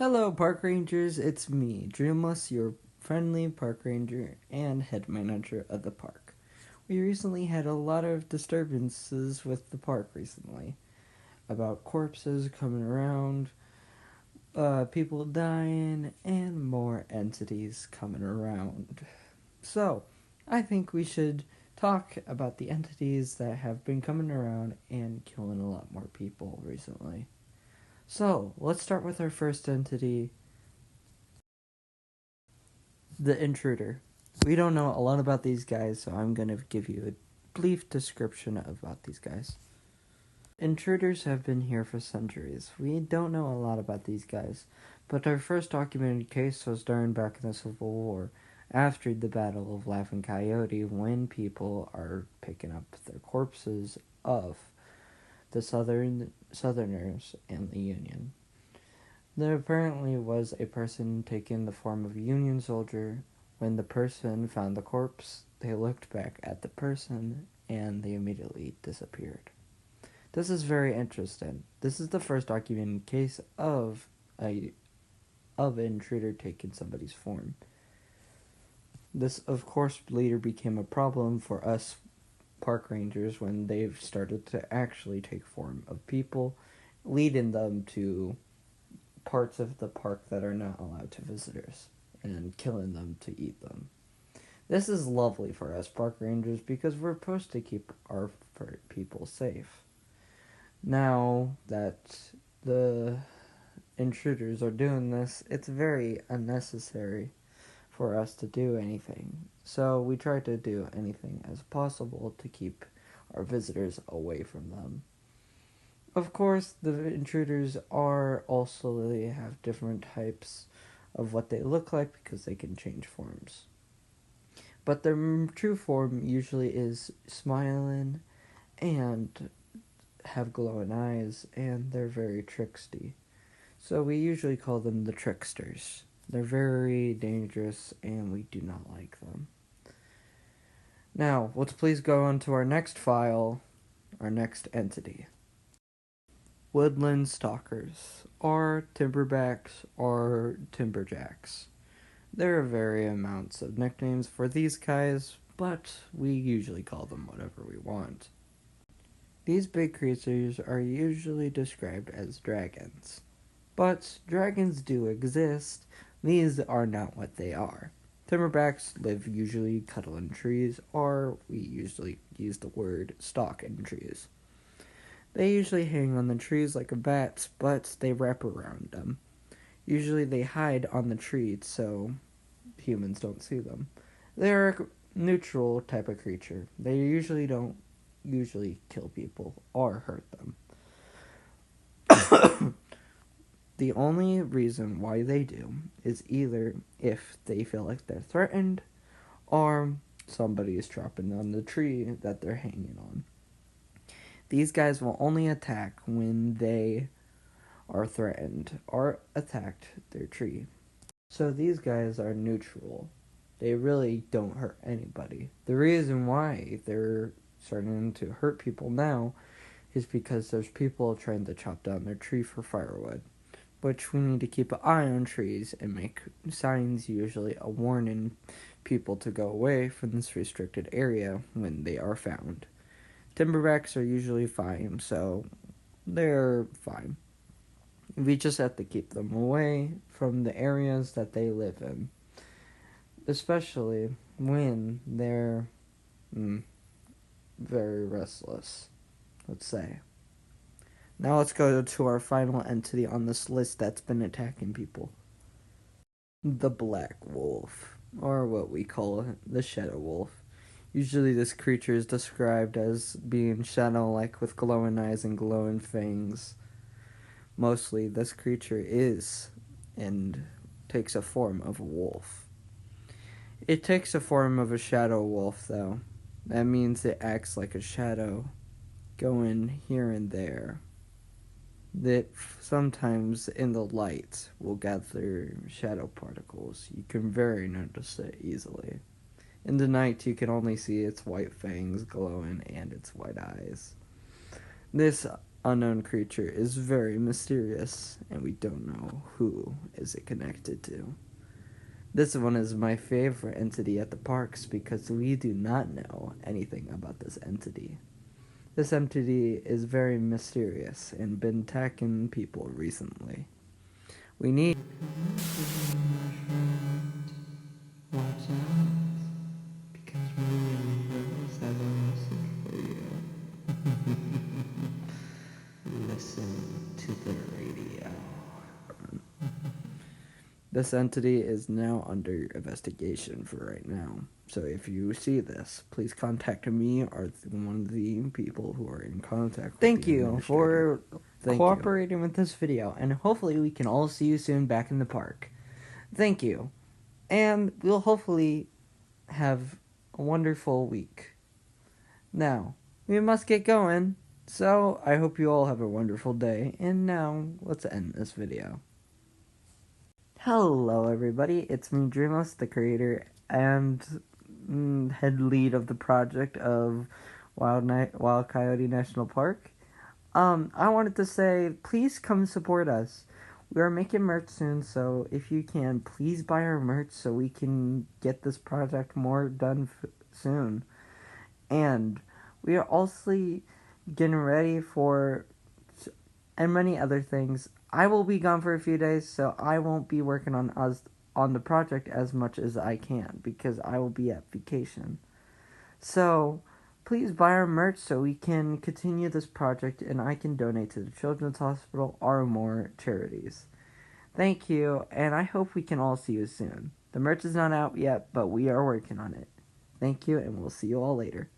Hello, Park Rangers. It's me, Dreamless, your friendly park ranger and head manager of the park. We recently had a lot of disturbances with the park recently about corpses coming around, people dying, and more entities coming around. So, I think we should talk about the entities that have been coming around and killing a lot more people recently. So, let's start with our first entity, the intruder. We don't know a lot about these guys, so I'm going to give you a brief description about these guys. Intruders have been here for centuries. We don't know a lot about these guys, but our first documented case was during back in the Civil War, after the Battle of Laughing Coyote, when people are picking up their corpses of the Southerners and the Union. There apparently was a person taking the form of a Union soldier. When the person found the corpse, they looked back at the person and they immediately disappeared. This is very interesting. This is the first documented case of an intruder taking somebody's form. This, of course, later became a problem for us park rangers when they've started to actually take form of people, leading them to parts of the park that are not allowed to visitors and killing them to eat them. This is lovely for us park rangers because we're supposed to keep our people safe. Now that the intruders are doing this, it's very unnecessary for us to do anything. So we try to do anything as possible to keep our visitors away from them. Of course, the intruders they have different types of what they look like because they can change forms. But their true form usually is smiling and have glowing eyes, and they're very tricksy. So we usually call them the tricksters. They're very dangerous, and we do not like them. Now, let's please go on to our next file, our next entity. Woodland stalkers, or timberbacks, or timberjacks. There are varying amounts of nicknames for these guys, but we usually call them whatever we want. These big creatures are usually described as dragons. But dragons do exist. These are not what they are. Timberbacks live usually cuddle in trees, or we usually use the word stalk in trees. They usually hang on the trees like bats, but they wrap around them. Usually they hide on the trees so humans don't see them. They're a neutral type of creature. They usually don't kill people or hurt them. The only reason why they do is either if they feel like they're threatened or somebody is dropping on the tree that they're hanging on. These guys will only attack when they are threatened or attacked their tree. So these guys are neutral. They really don't hurt anybody. The reason why they're starting to hurt people now is because there's people trying to chop down their tree for firewood, which we need to keep an eye on trees and make signs, usually a warning people to go away from this restricted area when they are found. Timberbacks are usually fine, so they're fine. We just have to keep them away from the areas that they live in, especially when they're very restless, let's say. Now let's go to our final entity on this list that's been attacking people. The Black Wolf, or what we call the Shadow Wolf. Usually this creature is described as being shadow-like with glowing eyes and glowing fangs. Mostly this creature is and takes a form of a wolf. It takes a form of a shadow wolf, though. That means it acts like a shadow, going here and there. That sometimes in the light will gather shadow particles. You can very notice it easily. In the night, you can only see its white fangs glowing and its white eyes. This unknown creature is very mysterious, and we don't know who is it connected to. This one is my favorite entity at the parks because we do not know anything about this entity. This entity is very mysterious and been attacking people recently. We need... Watch out, because me and Rose have a message for you. Listen to the radio. This entity is now under investigation for right now. So if you see this, please contact me or one of the people who are in contact with Thank the you for Thank cooperating with this video, and hopefully we can all see you soon back in the park. Thank you, and we'll hopefully have a wonderful week. Now, we must get going, so I hope you all have a wonderful day, and now let's end this video. Hello everybody, it's me Dreamos, the creator and head lead of the project of Wild Coyote National Park. I wanted to say, please come support us. We are making merch soon, so if you can, please buy our merch so we can get this project more done soon. And we are also getting ready for and many other things. I will be gone for a few days, so I won't be working on the project as much as I can because I will be at vacation. So please buy our merch so we can continue this project and I can donate to the Children's Hospital or more charities. Thank you, and I hope we can all see you soon. The merch is not out yet, but we are working on it. Thank you, and we'll see you all later.